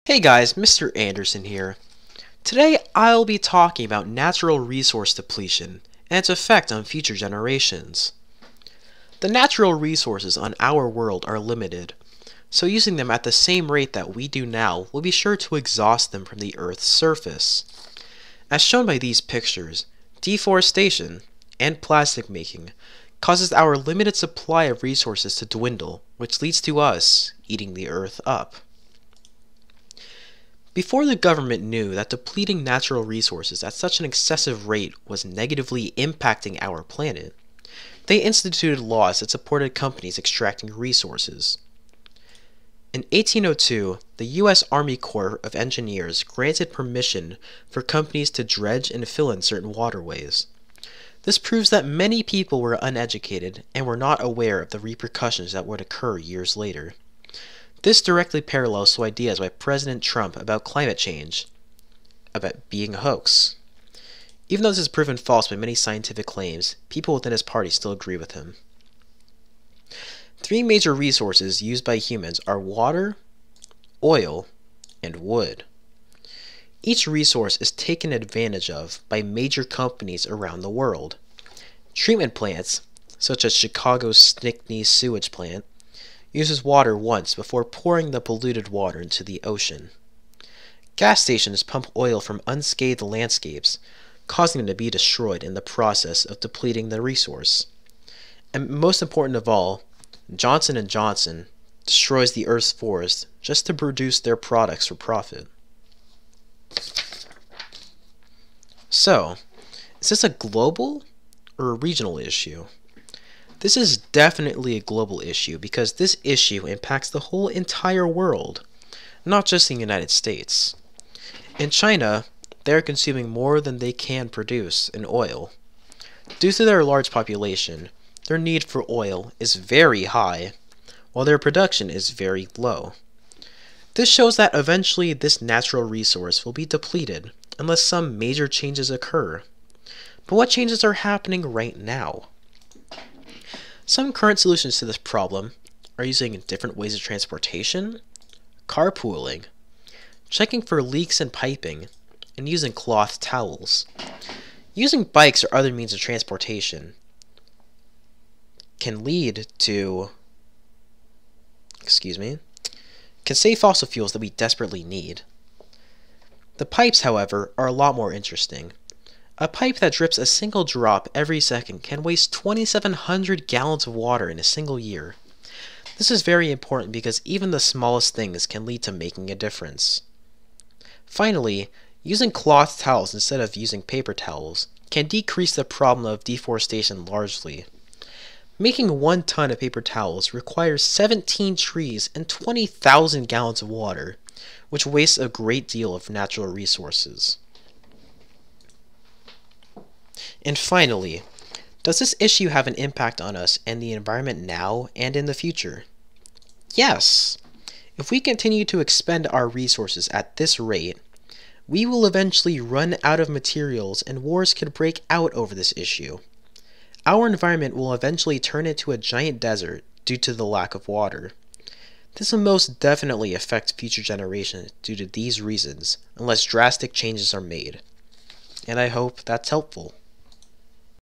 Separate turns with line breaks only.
Hey guys, Mr. Anderson here. Today I'll be talking about natural resource depletion and its effect on future generations. The natural resources on our world are limited, so using them at the same rate that we do now will be sure to exhaust them from the Earth's surface. As shown by these pictures, deforestation and plastic making causes our limited supply of resources to dwindle, which leads to us eating the Earth up. Before the government knew that depleting natural resources at such an excessive rate was negatively impacting our planet, they instituted laws that supported companies extracting resources. In 1802, the U.S. Army Corps of Engineers granted permission for companies to dredge and fill in certain waterways. This proves that many people were uneducated and were not aware of the repercussions that would occur years later. This directly parallels to ideas by President Trump about climate change, about being a hoax. Even though this is proven false by many scientific claims, people within his party still agree with him. Three major resources used by humans are water, oil, and wood. Each resource is taken advantage of by major companies around the world. Treatment plants, such as Chicago's Stickney sewage plant, uses water once before pouring the polluted water into the ocean. Gas stations pump oil from unscathed landscapes, causing them to be destroyed in the process of depleting the resource. And most important of all, Johnson & Johnson destroys the Earth's forest just to produce their products for profit. So, is this a global or a regional issue? This is definitely a global issue because this issue impacts the whole entire world, not just the United States. In China, they are consuming more than they can produce in oil. Due to their large population, their need for oil is very high, while their production is very low. This shows that eventually this natural resource will be depleted unless some major changes occur. But what changes are happening right now? Some current solutions to this problem are using different ways of transportation, carpooling, checking for leaks in piping, and using cloth towels. Using bikes or other means of transportation can save fossil fuels that we desperately need. The pipes, however, are a lot more interesting. A pipe that drips a single drop every second can waste 2,700 gallons of water in a single year. This is very important because even the smallest things can lead to making a difference. Finally, using cloth towels instead of using paper towels can decrease the problem of deforestation largely. Making 1 ton of paper towels requires 17 trees and 20,000 gallons of water, which wastes a great deal of natural resources. And finally, does this issue have an impact on us and the environment now and in the future? Yes! If we continue to expend our resources at this rate, we will eventually run out of materials and wars could break out over this issue. Our environment will eventually turn into a giant desert due to the lack of water. This will most definitely affect future generations due to these reasons, unless drastic changes are made. And I hope that's helpful.